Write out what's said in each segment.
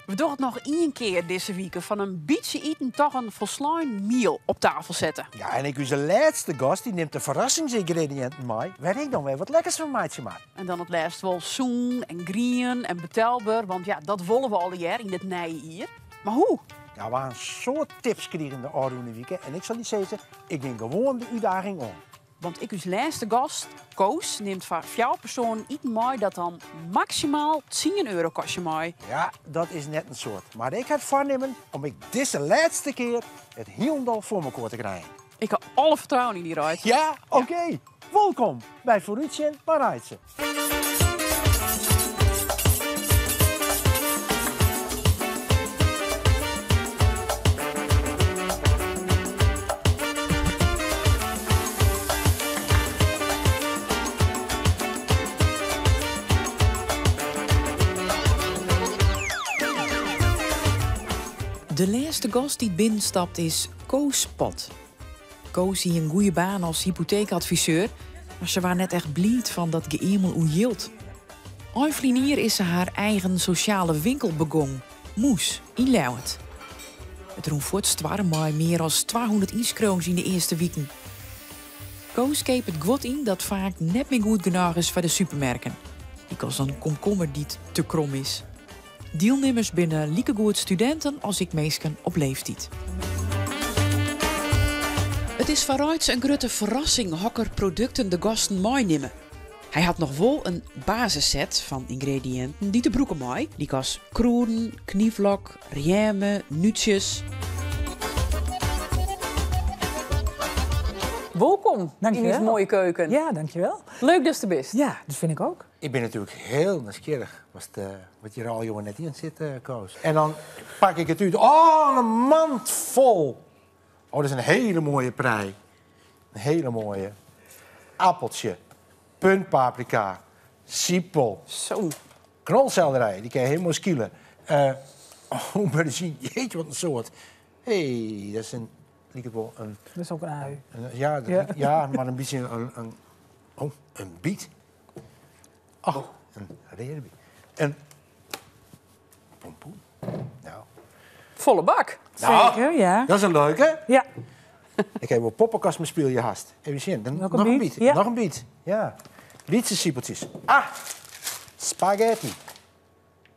We doen het nog één keer deze week. Van een beetje eten toch een volslagen meal op tafel zetten. Ja, en ik onze laatste gast die neemt de verrassingsingrediënten mee. Weet ik dan weer wat lekkers van maatje maar. En dan het laatst wel zoen en grien en betelbaar. Want ja, dat willen we al jaar in dit nije hier. Maar hoe? Ja, we gaan soort tips krijgen de oude week. En ik zal niet zeggen, ik neem gewoon de uitdaging om. Want ik als laatste gast, Koos, neemt voor jouw persoon iets mee dat dan maximaal 10 euro kost je mee. Ja, dat is net een soort. Maar ik heb voornemen om ik deze laatste keer het helemaal voor me te krijgen. Ik heb alle vertrouwen in die ride. Ja, oké. Welkom bij Vooruitje Marijtje. De laatste gast die binnenstapt is Koos Pot. Koos heeft een goede baan als hypotheekadviseur, maar ze was net echt blied van dat geëmel hoe hield. Eiflinier is ze haar eigen sociale winkel begon, Moes, in Leeuwarden. Het roemvoort waren maar meer dan 200 inskroons in de eerste weken. Koos keep het goed in dat vaak net meer goed genoeg is voor de supermerken. Ik als een komkommer die te krom is. Deelnemers binnen liekegoed studenten als ik meesken op leeftijd. Het is waaruit een grote verrassing hokker producten de gasten meenemen. Hij had nog wel een basisset van ingrediënten die te broeken mooi. Die als kroen, kniflok, riemmen, nuutjes. Welkom Dankjewel. in deze mooie keuken. Ja, dankjewel. Leuk dat je er bent. Ja, dat vind ik ook. Ik ben natuurlijk heel nieuwsgierig wat hier al jongen net in zit, Koos. En dan pak ik het uit. Oh, een mand vol. Oh, dat is een hele mooie prei. Een hele mooie. Appeltje, puntpaprika, siepel, Zo. knolselderij. Die kan je helemaal skielen. Aubergine, jeetje wat een soort. Hé, dat is een... een Dat is ook een ui. ja, Ja. ja, maar een beetje een biet. Oh, een reerbiet. Een pompoen. Nou, Volle bak. Zeker, ja. dat is een leuke. Ja, Ik heb wel poppenkast met speel je haast. Even zien. Dan Nog nog een een biet? biet. Ja. Nog een biet. Ja. Bietse siepeltjes. Ah, spaghetti.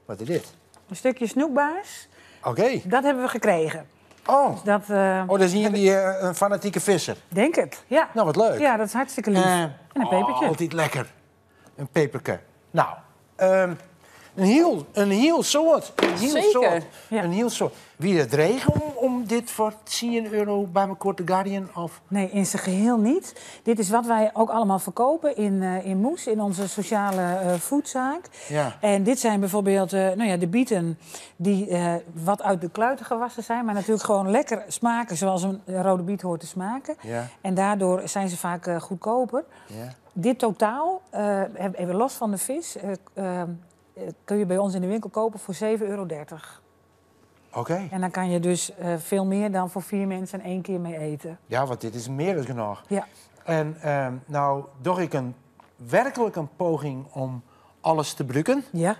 Wat is dit? een stukje snoekbaars. Oké. Dat hebben we gekregen. Oh. Dat, Dat is hier een fanatieke visser. denk het, ja. Nou, wat leuk. Ja, dat is hartstikke lief. En een pepertje. Altijd lekker. Een peperke. Nou, een heel soort. Een heel Zeker. soort. Ja. Een heel soort. Wie het regen om dit voor 10 euro bij mijn korte Guardian of... Nee, in zijn geheel niet. Dit is wat wij ook allemaal verkopen in Moes, in onze sociale foodzaak. Ja. En dit zijn bijvoorbeeld de bieten die wat uit de kluiten gewassen zijn, maar natuurlijk gewoon lekker smaken zoals een rode biet hoort te smaken. Ja. En daardoor zijn ze vaak goedkoper. Ja. Dit totaal, even los van de vis, kun je bij ons in de winkel kopen voor €7,30 €. Oké. En dan kan je dus veel meer dan voor 4 mensen 1 keer mee eten. Ja, want dit is meer dan genoeg. Ja. En nou doe ik werkelijk een poging om alles te gebruiken. Ja.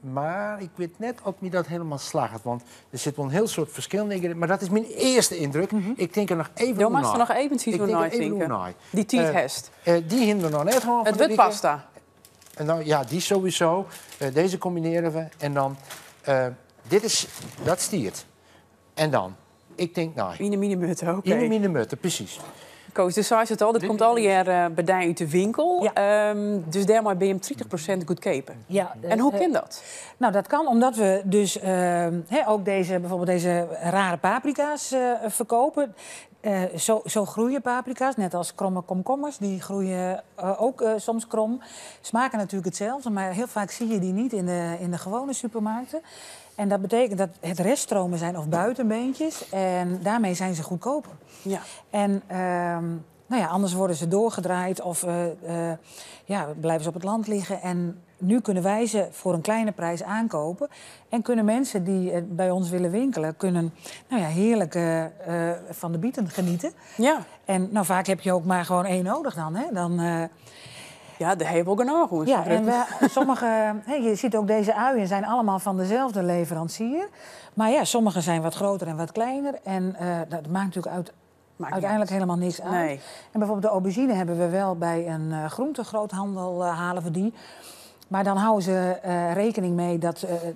Maar ik weet net of me dat helemaal slaagt. Want er zit wel een heel soort verschillende in. Maar dat is mijn eerste indruk. Ik denk er nog even Jo, over maar na. nog eventjes Ik over denk er even nadenken. over na. Die tiet hest. Die hinden we nog net gewoon Het van de wit weekend. pasta. En dan, ja, die sowieso. Deze combineren we. En dan, dat stiert. En dan, ik denk, nou, In de mini-mutte, oké. in de mini-mutten, precies. Koos, dus zoals het al, dit komt al jaar bij jou uit de winkel. Ja. Dus daarmee ben je hem 30% goedkoper. Ja, En hoe kan dat? Nou, dat kan omdat we dus ook bijvoorbeeld deze rare paprika's verkopen. Zo groeien paprika's, net als kromme komkommers. Die groeien ook soms krom. Smaken natuurlijk hetzelfde, maar heel vaak zie je die niet in de gewone supermarkten. En dat betekent dat het reststromen zijn of buitenbeentjes. En daarmee zijn ze goedkoper. Ja. En anders worden ze doorgedraaid of blijven ze op het land liggen. En nu kunnen wij ze voor een kleine prijs aankopen. En kunnen mensen die bij ons willen winkelen, kunnen heerlijk van de bieten genieten. Ja. En vaak heb je ook maar gewoon 1 nodig dan. Hè? Dan Ja, de hebben we genoeg, hoor. Ja, en sommige, je ziet ook deze uien zijn allemaal van dezelfde leverancier. Maar ja, sommige zijn wat groter en wat kleiner. En dat maakt natuurlijk uiteindelijk helemaal niks uit. Nee. En bijvoorbeeld de aubergine hebben we wel bij een groentegroothandel halen we die. Maar dan houden ze rekening mee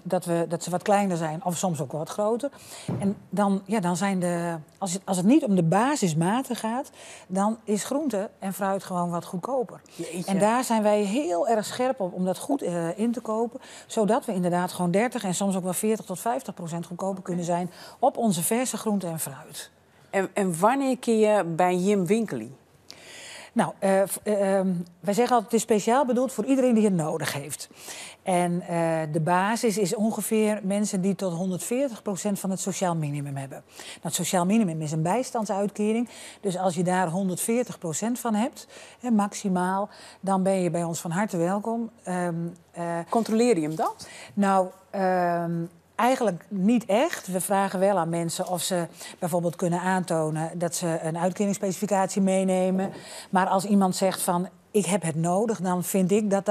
dat ze wat kleiner zijn, of soms ook wat groter. En dan zijn als het niet om de basismaten gaat, dan is groente en fruit gewoon wat goedkoper. Jeetje. En daar zijn wij heel erg scherp op om dat goed in te kopen. Zodat we inderdaad gewoon 30 en soms ook wel 40 tot 50% goedkoper kunnen zijn op onze verse groente en fruit. En wanneer kun je bij Jim winkelen? Nou, wij zeggen altijd, het is speciaal bedoeld voor iedereen die het nodig heeft. En de basis is ongeveer mensen die tot 140% van het sociaal minimum hebben. Nou, het sociaal minimum is een bijstandsuitkering. Dus als je daar 140% van hebt, maximaal, dan ben je bij ons van harte welkom. Controleer je hem dat? Nou, eigenlijk niet echt. We vragen wel aan mensen of ze bijvoorbeeld kunnen aantonen dat ze een uitkeringsspecificatie meenemen. Maar als iemand zegt van ik heb het nodig, dan vind ik dat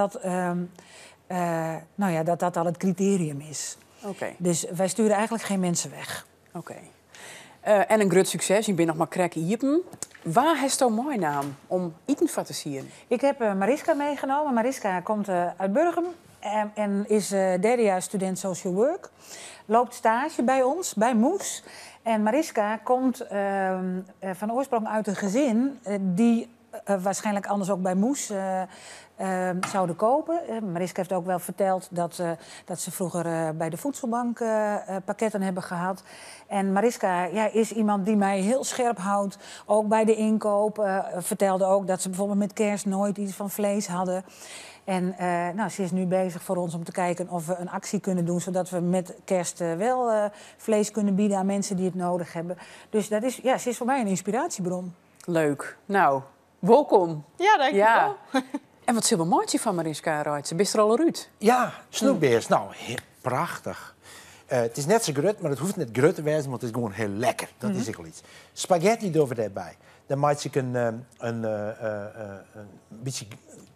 al het criterium is. Oké. Dus wij sturen eigenlijk geen mensen weg. Oké. En een groot succes. Je bent nog maar krek Iepen. Waar heeft zo'n mooie naam om eten van te zien? Ik heb Mariska meegenomen. Mariska komt uit Burgum. En is derdejaars student social work. Loopt stage bij ons, bij Moes. En Mariska komt van oorsprong uit een gezin die waarschijnlijk anders ook bij Moes zouden kopen. Mariska heeft ook wel verteld dat ze vroeger bij de voedselbank pakketten hebben gehad. En Mariska is iemand die mij heel scherp houdt, ook bij de inkoop. Vertelde ook dat ze bijvoorbeeld met kerst nooit iets van vlees hadden. En ze is nu bezig voor ons om te kijken of we een actie kunnen doen, zodat we met kerst wel vlees kunnen bieden aan mensen die het nodig hebben. Dus ze is voor mij een inspiratiebron. Leuk. Nou, welkom. Ja, dankjewel. Ja. En wat zit wel mooi van Mariska Ruijtse? Bist er al een Ruud? Ja, snoepbeers. Nou, prachtig. Het is net zo grut, maar het hoeft niet grut te wezen, want het is gewoon heel lekker. Dat is ook wel iets. Spaghetti doen we daarbij. Dan maak ik een beetje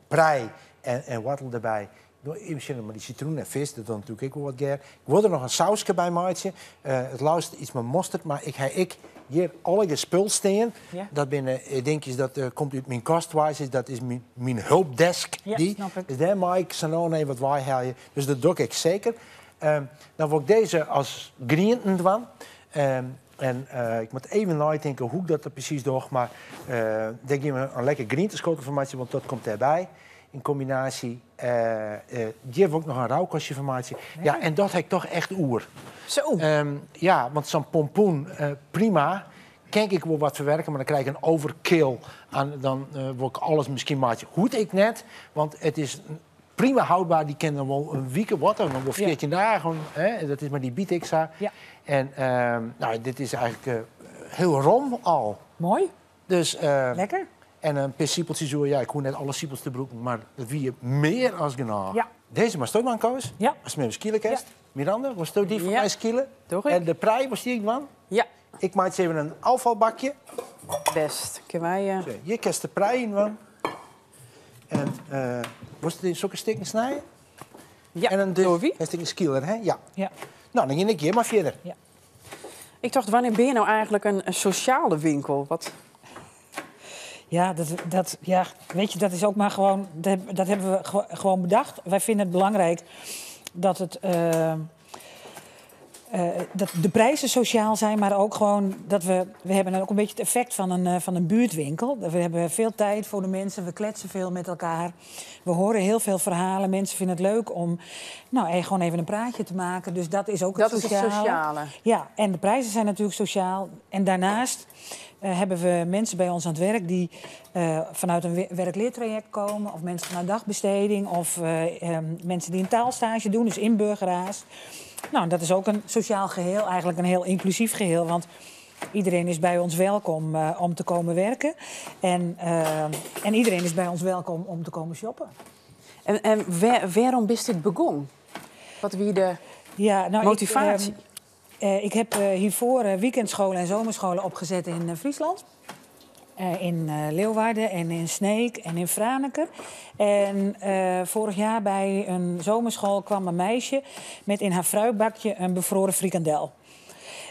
prei en wattel erbij. Even maar die citroen en vis, dat dan natuurlijk ook wel wat ger. Ik wil er nog een sausje bij maken. Het luistert iets met mosterd, maar ik heb hier alle spul staan. Ja. Dat denk je dat komt uit mijn kostwijze. Dat is mijn hulpdesk. Ja, snap ik. Dus daar maak ik zo nog wat wij halen. Dus dat doe ik zeker. Dan wil ik deze als groenten doen. Ik moet even nadenken hoe ik dat er precies doe. Maar denk je een lekker groenteschotelformatie, want dat komt erbij. In combinatie. Die hebben ook nog een rauwkostjeformatie. Ja, en dat heb ik toch echt oer. Zo. Want zo'n pompoen, prima. Kan ik wel wat verwerken, maar dan krijg ik een overkill. Dan wil ik alles misschien maatje. Goed ik net, want het is prima houdbaar. Die kennen wel een week, wat dan wel 14 dagen. Dat is maar die Bitexa. Ja. En dit is eigenlijk heel rom al. Mooi. Dus, lekker. En een paar siepeltjes zo, ik hoor net alle siepels te broeken, maar dat wie je meer als genoeg. Ja. Deze was toch wel een koos? Ja. Als je met een skielenkerst. Ja. Miranda, was toch die van mij skielen? Toch ik? En de prei was die van? Ja. Ik maak even een afvalbakje. Best. Kunnen wij... Hier kerst de prei in van. En was het in zulke stikken snijden? Ja, en een door wie? Een skieler, hè? Ja. Ja. Nou, dan ging ik hier maar verder. Ja. Ik dacht, wanneer ben je nou eigenlijk een sociale winkel? Wat... Ja, weet je, dat is ook maar gewoon... Dat hebben we gewoon bedacht. Wij vinden het belangrijk dat dat de prijzen sociaal zijn, maar ook gewoon dat we hebben ook een beetje het effect van een buurtwinkel. We hebben veel tijd voor de mensen, we kletsen veel met elkaar. We horen heel veel verhalen. Mensen vinden het leuk om gewoon even een praatje te maken. Dus dat is ook het sociale. Dat is het sociale. Ja, en de prijzen zijn natuurlijk sociaal. En daarnaast hebben we mensen bij ons aan het werk die vanuit een werk-leertraject komen, of mensen vanuit dagbesteding, of mensen die een taalstage doen, dus inburgeraars. Nou, dat is ook een sociaal geheel, eigenlijk een heel inclusief geheel, want iedereen is bij ons welkom om te komen werken. En iedereen is bij ons welkom om te komen shoppen. En waarom is dit begonnen? Wat wie de motivatie? Ik heb hiervoor weekendscholen en zomerscholen opgezet in Friesland. in Leeuwarden en in Sneek en in Franeker. En vorig jaar bij een zomerschool kwam een meisje met in haar fruitbakje een bevroren frikandel.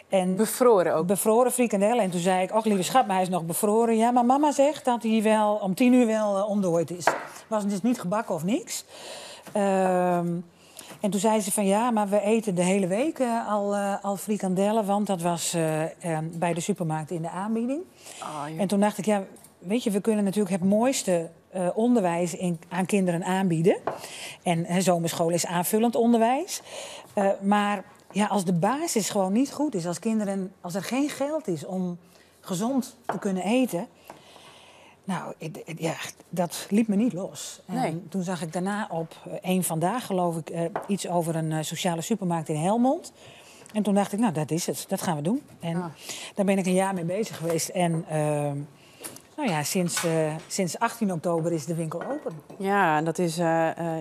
En Bevroren ook. bevroren frikandel. En toen zei ik, och lieve schat, maar hij is nog bevroren. Ja, maar mama zegt dat hij wel om 10:00 wel ontdooid is. Was dus niet gebakken of niks. En toen zei ze van ja, maar we eten de hele week al frikandellen. Want dat was bij de supermarkt in de aanbieding. Ah, ja. En toen dacht ik, ja, weet je, we kunnen natuurlijk het mooiste onderwijs aan kinderen aanbieden. En zomerschool is aanvullend onderwijs. Maar ja, als de basis gewoon niet goed is, als er geen geld is om gezond te kunnen eten. Nou, ja, dat liep me niet los. En Nee. toen zag ik daarna op Eén Vandaag, geloof ik, iets over een sociale supermarkt in Helmond. En toen dacht ik, nou, dat is het. Dat gaan we doen. En daar ben ik een jaar mee bezig geweest. En nou ja, sinds 18 oktober is de winkel open. Ja, en dat is...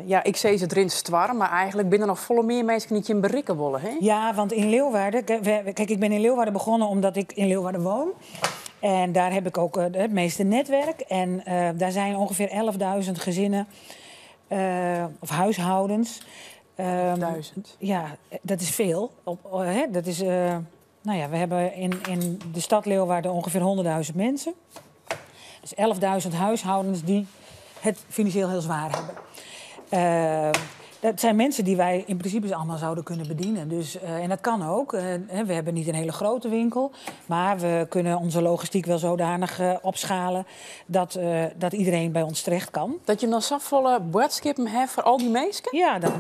ja, ik zei het erin stwarm, maar eigenlijk binnen nog volle meer mensen niet in berikken willen, hè? Ja, want in Leeuwarden... Kijk, ik ben in Leeuwarden begonnen omdat ik in Leeuwarden woon. En daar heb ik ook het meeste netwerk. En daar zijn ongeveer 11.000 gezinnen of huishoudens. 1000. Ja, dat is veel. Dat is, nou ja, we hebben in de stad Leeuwarden ongeveer 100.000 mensen. Dus 11.000 huishoudens die het financieel heel zwaar hebben. Dat zijn mensen die wij in principe allemaal zouden kunnen bedienen. Dus, en dat kan ook. We hebben niet een hele grote winkel. Maar we kunnen onze logistiek wel zodanig opschalen dat iedereen bij ons terecht kan. Dat je dan zo volle boodschappen hebt voor al die mensen? Ja, dan,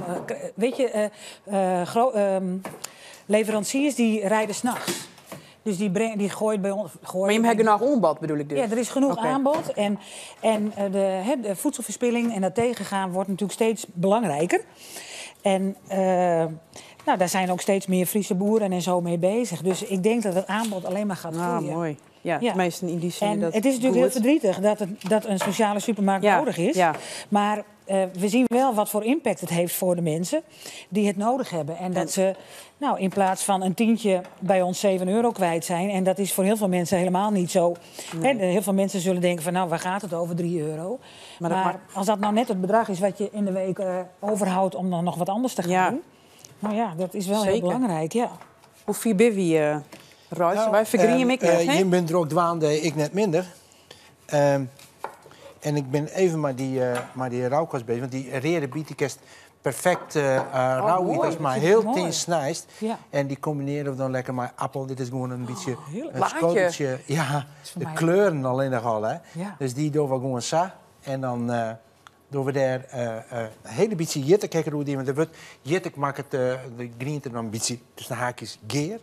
weet je, leveranciers die rijden 's nachts. Dus die gooit bij ons... Maar je hebt genoeg aanbod, bedoel ik dus? Ja, er is genoeg Oké. aanbod. En de voedselverspilling en dat tegengaan wordt natuurlijk steeds belangrijker. En nou, daar zijn ook steeds meer Friese boeren en zo mee bezig. Dus ik denk dat het aanbod alleen maar gaat groeien. Ah, mooi. Ja, Ja. tenminste in die zin. En dat het is natuurlijk heel goed. verdrietig dat een sociale supermarkt Ja, nodig is. ja. Maar we zien wel wat voor impact het heeft voor de mensen die het nodig hebben. En dat ze nou, in plaats van een tientje bij ons €7 kwijt zijn. En dat is voor heel veel mensen helemaal niet zo. Nee. Heel veel mensen zullen denken van nou, waar gaat het over, €3? Maar Maar, dat als dat nou net het bedrag is wat je in de week overhoudt om dan nog wat anders te gaan Ja. doen. Nou ja, dat is wel heel Zeker. belangrijk, ja. Hoeveel ben je, Royce? Nou, Wij vergrieën ik net, hè? je bent er ook dwaande, ik net minder. En ik ben even maar die rauwkast bezig. Want die rere bietekest perfect rauw mooi. is, maar Dat is heel mooi. tien snijst. Ja. En die combineren we dan lekker met appel. Dit is gewoon een beetje heerlijk. een Laatje. schoteltje. Ja, voor de mij- kleuren alleen nog al. Hè. Ja. Dus die doen we gewoon sa. En dan doen we daar een hele beetje jittek. Kijk hoe die met de wut. Jittek maakt het de groente dan een beetje tussen de haakjes geer.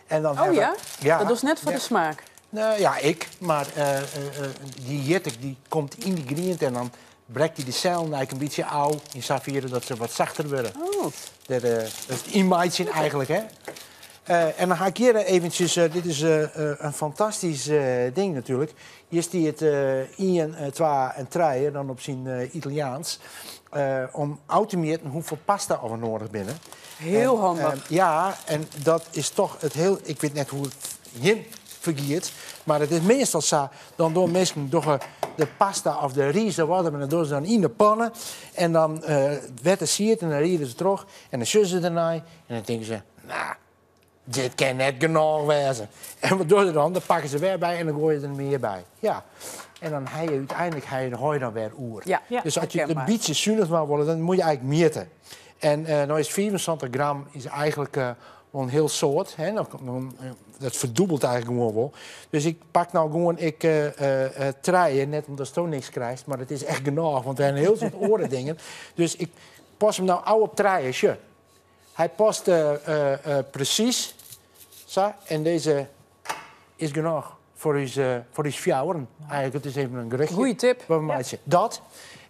En dan Oh hebben ja? we- ja? Dat is net voor Ja. de smaak. Nou ja, ik. Maar die jittek die komt in die groente en dan breekt hij de cellen eigenlijk een beetje oud in saveren dat ze wat zachter worden. Oh. Dat is in maatje eigenlijk, hè. En dan ga ik hier eventjes, dit is een fantastisch ding natuurlijk. Hier staat het 1, 2 en 3, dan op zijn Italiaans. Om uit te meten hoeveel pasta we nodig binnen. Heel En, handig. ja, en dat is toch het heel... Ik weet net hoe het je vergiert, maar het is meestal zo. Dan doen mensen de pasta of de rijst of wat, maar dan doen ze dan in de pannen. En dan werd het siert en dan rieden ze terug. En dan zussen ze ernaar. En dan denken ze, nou, dit kan net genoeg wezen. En wat doen ze dan? Dan pakken ze weer bij en dan gooien ze er meer bij. Ja. En dan heb je uiteindelijk hoor je dan weer oer. Ja, Ja, Dus als je het een herkenbaar. beetje zuinig wil worden, dan moet je eigenlijk meten. En nou is 74 gram is eigenlijk wel een heel soort. Hè? Dat verdubbelt eigenlijk gewoon wel. Dus ik pak nou gewoon treien, net omdat je toch niks krijgt. Maar het is echt genoeg, want er zijn een heel soort oren dingen. Dus ik pas hem nou oude op treien. Sure. Hij past precies. Zo. En deze is genoeg voor uw fjouwen. Eigenlijk, het is even een gerechtje. Goeie tip. Wat maak je? Dat.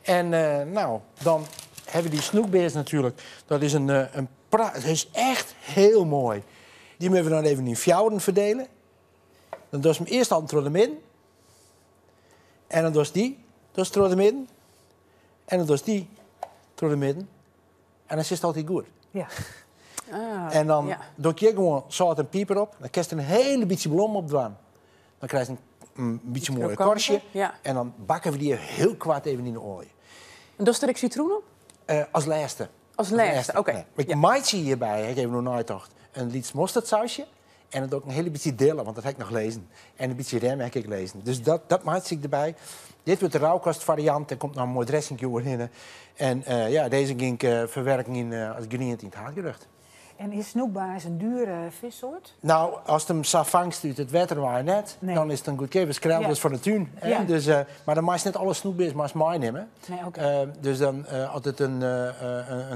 En nou, dan hebben we die snoekbeers natuurlijk. Dat is het is echt heel mooi. Die moeten we dan even in fjouwen verdelen. Dan doen ze hem eerst al door de midden. En dan doen ze die door de midden. En dan doen ze die door de midden. En dan zit het altijd goed. Ja. Ah, En dan ja. doe ik hier gewoon zout en pieper op. Dan krijg je een hele beetje bloem op doen. Dan krijg je een beetje mooi Krokante, korstje. ja. En dan bakken we die heel kwart even in de olie. En dus er ik citroen op? Als laatste. Als laatste, oké. Nee. Ik Ja. maak hierbij, ik heb nog nooit gedacht, een liets mosterdsausje. En het ook een hele beetje delen, want dat heb ik nog lezen. En een beetje rem heb ik lezen. Dus dat maak ik erbij. Dit wordt de rauwkastvariant. Er komt nog een mooi dressing in. En deze ging ik verwerken als griend in het haatgerecht. En is snoekbaars een dure vissoort? Nou, als het hem zo vangst uit het water waar net, Nee. dan is het een goedkope skrel, dus van de tuin. Hè? Ja. Dus, maar dan mag je net alle snoep is, maar meenemen. Nee, oké. Dus dan, als het een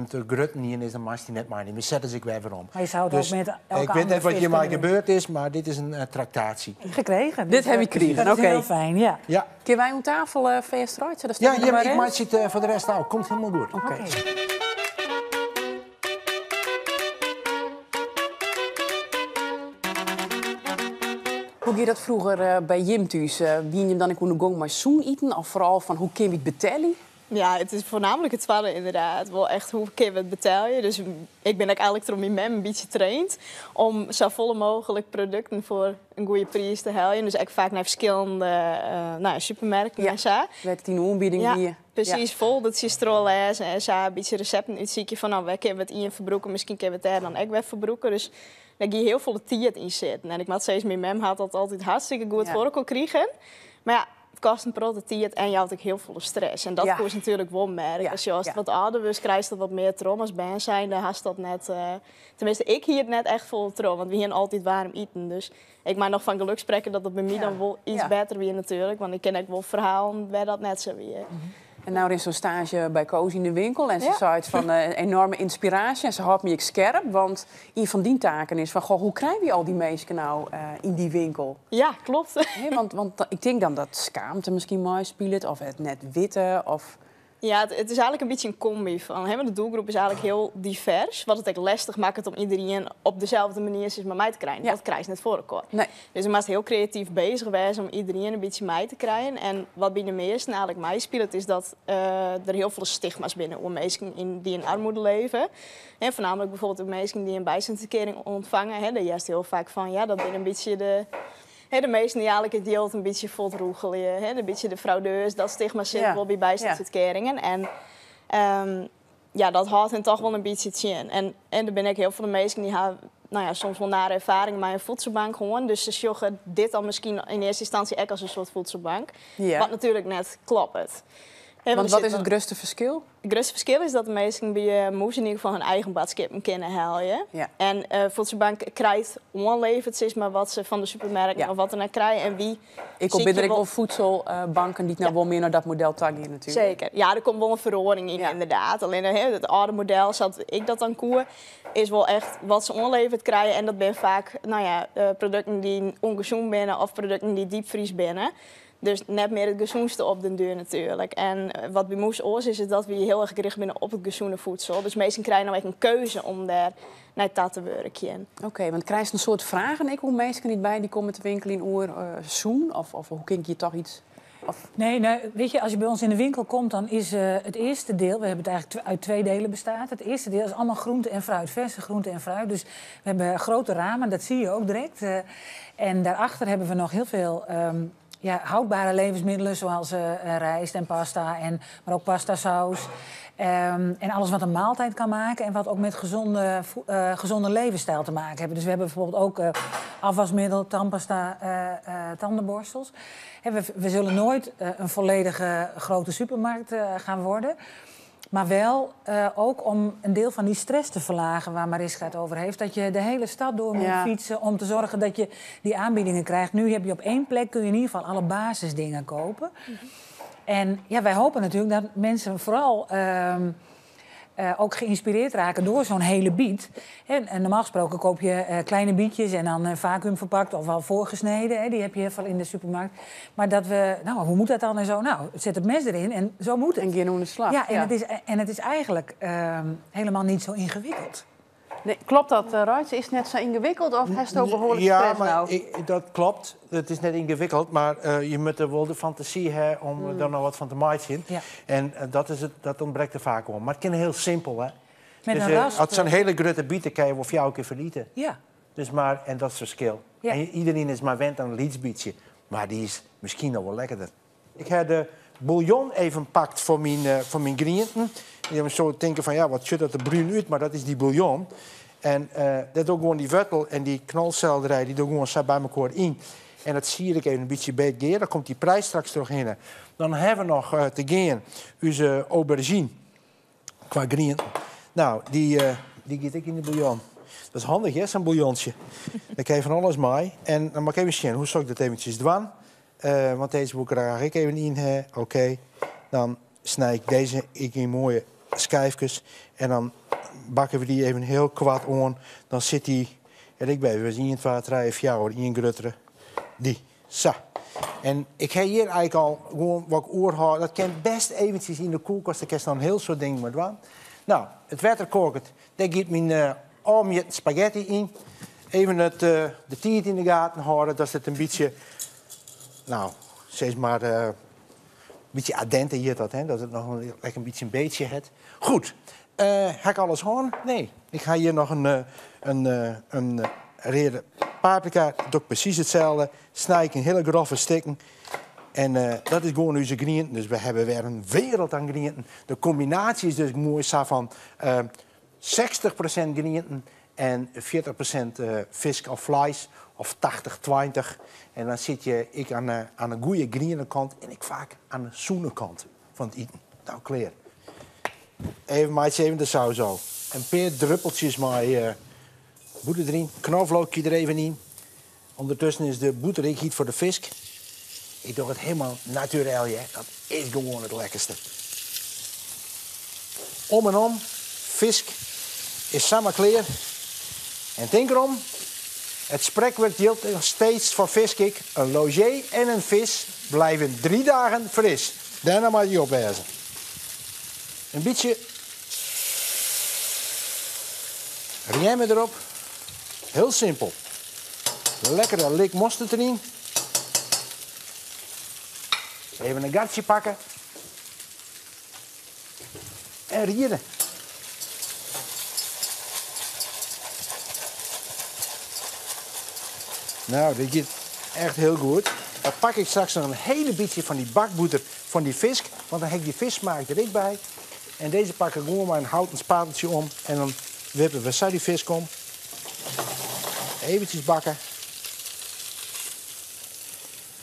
te grutten hier is, dan mag je die net meenemen. Dus zetten ze ik weer om. Maar je zou het Dus, ook met elke ik weet andere net wat vis hier maar kunnen doen. gebeurd is, maar dit is een tractatie. Gekregen. Dit heb je gekregen, Dat is oké. heel fijn, ja. Ja, Kunnen wij om tafel feest eruit? ja ik maak het voor de rest ook. Komt helemaal goed. Oké. Oké. Hoe ging dat vroeger bij Jim thuis? Wie je dan ik de gong maar zoen eten? Of vooral van hoe kun je het betalen? Ja, het is voornamelijk het tweede inderdaad. Wel echt hoe kun je het betalen. Dus ik ben ook eigenlijk door mijn mem een beetje getraind om zo volle mogelijk producten voor een goede prijs te halen. Dus ik vaak naar verschillende supermarkten en zo. Werkt in de aanbieding Ja, hier? precies. Vol dat je lezen en zo een beetje recepten uitzieken van nou, wij kunnen het in verbroeken, misschien kunnen we het daar dan ook weer verbroeken. Dus daar ga je heel veel tijd in zitten. En ik moet steeds mijn mem had dat altijd hartstikke goed voor elkaar krijgen. Maar ja, het kost een grote tijd en je had ook heel veel stress. En dat kost natuurlijk wel merken. Ja. Als je als het wat ouder was, krijg je dat wat meer trom. Als ben zijn, dan had dat net... tenminste, ik hier het net echt vol trom, want we hier altijd warm eten. Dus ik maak nog van geluk spreken dat het bij mij dan wel iets beter weer natuurlijk. Want ik ken ook wel verhalen waar dat net zo weer. En nou in zo'n stage bij Koos in de winkel. En ze zei het van enorme inspiratie. En ze houdt me ik scherp. Want een van die taken is van, goh, hoe krijg je al die mensen nou in die winkel? Ja, klopt. Want ik denk dan dat schaamte misschien mooi speelt. Of het net witte. Of... Ja, het is eigenlijk een beetje een combi van. De doelgroep is eigenlijk heel divers. Wat het echt lastig maakt om iedereen op dezelfde manier met mij te krijgen. Ja. Dat krijg je net voor elkaar. Nee. Dus je moet heel creatief bezig zijn om iedereen een beetje mij te krijgen. En wat binnen de meesten eigenlijk mij speelt, is dat er heel veel stigma's binnen om mensen die in armoede leven. En voornamelijk bijvoorbeeld de mensen die een bijstandsuitkering ontvangen. Daar juist heel vaak van, ja, dat ben een beetje de meesten die eigenlijk het deel een beetje voltroegelen. Een beetje de fraudeurs, dat stigma zit wel bij bijstandsuitkeringen. En dat houdt hen toch wel een beetje zien. En er ben ik heel veel mensen die hebben soms wel nare ervaringen met een voedselbank gewoon. Dus ze joggen dit dan misschien in eerste instantie ook als een soort voedselbank. Ja. Wat natuurlijk net klopt. Want wat is het grootste verschil? Het grootste verschil is dat de mensen bij moes in ieder geval hun eigen boodschappen kunnen halen. Ja. En voedselbank krijgt onleverd, zeg maar, wat ze van de supermarkt of wat er naar krijgen. En wie Ik op binnen wel voedselbanken die nou wel meer naar dat model taggen natuurlijk. Zeker. Ja, er komt wel een verhoring in inderdaad. Alleen het oude model, zat ik dat aan koer, is wel echt wat ze onleverd krijgen. En dat zijn vaak producten die ongezond binnen of producten die diepvries binnen. Dus net meer het gezondste op de deur natuurlijk. En wat bij Moes Oors is dat we heel erg gericht zijn op het gezonde voedsel. Dus mensen krijgen nou echt een keuze om daar naar dat te werken. Oké, want krijg je een soort vragen hoe mensen niet bij die komen te winkelen in oor zoen? Of hoe kink je toch iets? Of... Nee, weet je, als je bij ons in de winkel komt, dan is het eerste deel, we hebben het eigenlijk uit 2 delen bestaat. Het eerste deel is allemaal groente en fruit, verse groente en fruit. Dus we hebben grote ramen, dat zie je ook direct. En daarachter hebben we nog heel veel houdbare levensmiddelen, zoals rijst en pasta, maar ook pastasaus. En alles wat een maaltijd kan maken en wat ook met gezonde levensstijl te maken hebben. Dus we hebben bijvoorbeeld ook afwasmiddel, tandpasta, tandenborstels. We zullen nooit een volledige grote supermarkt gaan worden. Maar wel ook om een deel van die stress te verlagen waar Mariska het over heeft. Dat je de hele stad door moet fietsen om te zorgen dat je die aanbiedingen krijgt. Nu heb je op 1 plek, kun je in ieder geval alle basisdingen kopen. En wij hopen natuurlijk dat mensen vooral ook geïnspireerd raken door zo'n hele biet. En normaal gesproken koop je kleine bietjes en dan vacuüm verpakt of al voorgesneden. Die heb je heel veel in de supermarkt. Maar dat we, hoe moet dat dan en zo? Nou, zet het mes erin en zo moet het. En keer de slag. Ja, het is eigenlijk helemaal niet zo ingewikkeld. Nee, klopt dat, Ruijs? Is het net zo ingewikkeld of heeft het ook behoorlijk stress nou? Dat klopt. Het is net ingewikkeld, maar je moet er wel de fantasie hebben om er nog wat van te maken. Ja. En dat ontbreekt er vaak om. Maar het kan heel simpel, hè. Met dus, een rasp. als zo'n hele grote bieten kan je voor jou een keer verlieten. Ja. Dus en dat is het verschil. Ja. En iedereen is maar wend aan een lietsbietje. Maar die is misschien nog wel lekkerder. Ik heb de bouillon even gepakt voor mijn griënten. Die hebben zo denken van, ja, wat zit dat er bruin uit, maar dat is die bouillon. En dat doe gewoon die wortel en die knolselderij, die doe gewoon zo bij elkaar in. En dat zie ik even een beetje beter. Dan komt die prijs straks terug in. Dan hebben we nog te gaan onze aubergine. Qua griënten. Nou, die giet ik in de bouillon. Dat is handig, hè, zo'n bouillonsje. Dan krijg je van alles mee. En dan mag ik even zien, hoe zou ik dat eventjes doen? Want deze moet ik graag ik even in. Oké. Dan snij ik deze in mooie schijfjes. En dan bakken we die even heel kwad aan. Dan zit die, en ik ben, we zien het waar 3 of 4 jaar in grutteren. Die. Zo. En ik heb hier eigenlijk al gewoon wat ik oorhoud. Dat kan best eventjes in de koelkast. Daar kan je dan heel soort dingen mee doen. Nou, het water kookt. Daar giet mijn omelet spaghetti in. Even de tijd in de gaten houden. Dat het een beetje, nou, zeg maar, een beetje al dente hier dat, hè. Dat het nog een beetje het. Goed. Ga ik alles horen? Nee. Ik ga hier nog een rede paprika. Doe ik precies hetzelfde. Snij ik in hele grove stukken. En dat is gewoon onze griënten. Dus we hebben weer een wereld aan griënten. De combinatie is dus mooi van 60% griënten en 40% vis of vlees. Of 80-20. En dan zit ik aan een goede griëntenkant en ik vaak aan de zoene kant van het eten. Nou, klaar. Even de saus zo. Een paar druppeltjes met boter erin. Knoflookje er even in. Ondertussen is de boter ik giet voor de vis. Ik doe het helemaal naturel, hè. Dat is gewoon het lekkerste. Om en om. Vis is samen klaar. En denk erom. Het spreekwoord geldt nog steeds voor viskik. Een logé en een vis blijven 3 dagen fris. Daarna mag je opwijzen. Een beetje rijmen erop. Heel simpel. Lekkere lik mosterd erin. Even een gatje pakken. En rieren. Nou, dit gaat echt heel goed. Dan pak ik straks nog een hele beetje van die bakboter van die vis. Want dan heb ik die vissmaak er ik bij. En deze pak ik gewoon maar een houten spateltje om. En dan wippen we zo die vis om. Eventjes bakken.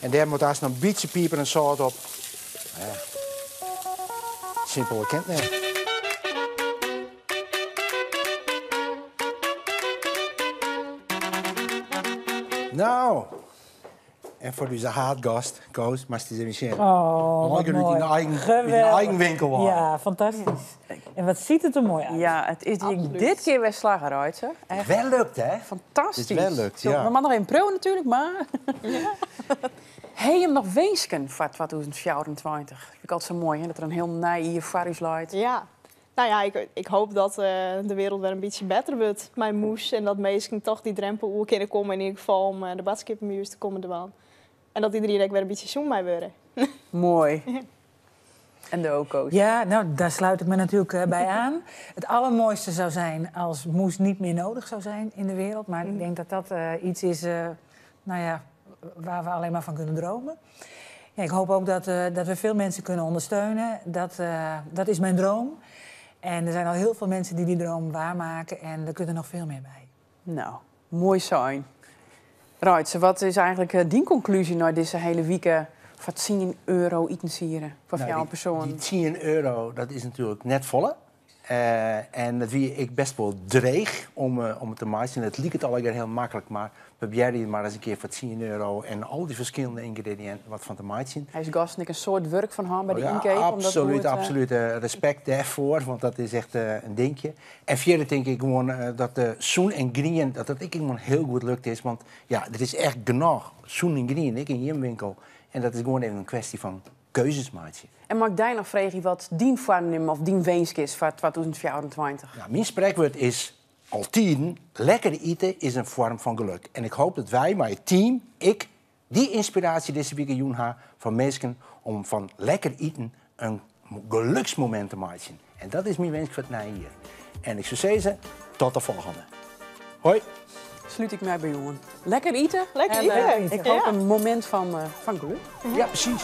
En daar moet daar nog een beetje pieper en zout op. Ja. Simpel bekend, nee. Nou, en voor deze haatgast, Koos, maar het is even zien. Oh, wat mooi. In eigen winkel was. Ja, fantastisch. En wat ziet het er mooi uit. Ja, het is dit keer weer slager uit, hè. Echt Wel lukt, hè? fantastisch. Het is wel lukt, ja. We mag nog een pro natuurlijk, maar... Heb je hem nog wensken voor 2024? Vind ik altijd zo mooi, hè? Dat er een heel naïef varus luidt. Ja. Nou ja, ik hoop dat de wereld weer een beetje beter wordt. Mijn moes en dat mensen toch die drempel hoe kunnen komen in ieder geval om de badskippenmuurs te komen doen. En dat iedereen ook weer een beetje zoen mee worden. Mooi. En de oko's. Ja, nou, daar sluit ik me natuurlijk bij aan. Het allermooiste zou zijn als moes niet meer nodig zou zijn in de wereld. Maar ik denk dat dat iets is nou ja, waar we alleen maar van kunnen dromen. Ja, ik hoop ook dat we veel mensen kunnen ondersteunen. Dat is mijn droom. En er zijn al heel veel mensen die droom waarmaken. En er kunnen nog veel meer bij. Nou, mooi zijn. Ruitse, wat is eigenlijk die conclusie naar deze hele week voor 10 euro eten sieren voor jouw persoon? Die 10 euro, dat is natuurlijk net volle. En dat wie ik best wel dreig om het te maken. Het liep het al heel makkelijk, maar probeer je maar eens een keer voor 10 euro en al die verschillende ingrediënten wat van te maken. Hij is gast een soort werk van hem bij de inkeep. Absoluut, absoluut. Respect daarvoor, want dat is echt een dingetje. En verder denk ik gewoon dat de zoen en green, dat ik gewoon heel goed lukt is. Want ja, er is echt genoeg zoen en green ik in je winkel. En dat is gewoon even een kwestie van keuzes maken. En mag ik daar nog vragen wat dien vorm of dien wensje is voor 2024? Nou, mijn spreekwoord is altijd: lekker eten is een vorm van geluk. En ik hoop dat wij, mijn team, die inspiratie deze week in ha van mensen om van lekker eten een geluksmoment te maken. En dat is mijn wens voor het hier. En ik zou zeggen, tot de volgende. Hoi. sluit ik mij bij jongen. Lekker eten. Lekker en, eten. ik hoop een moment van geluk. Ja, precies.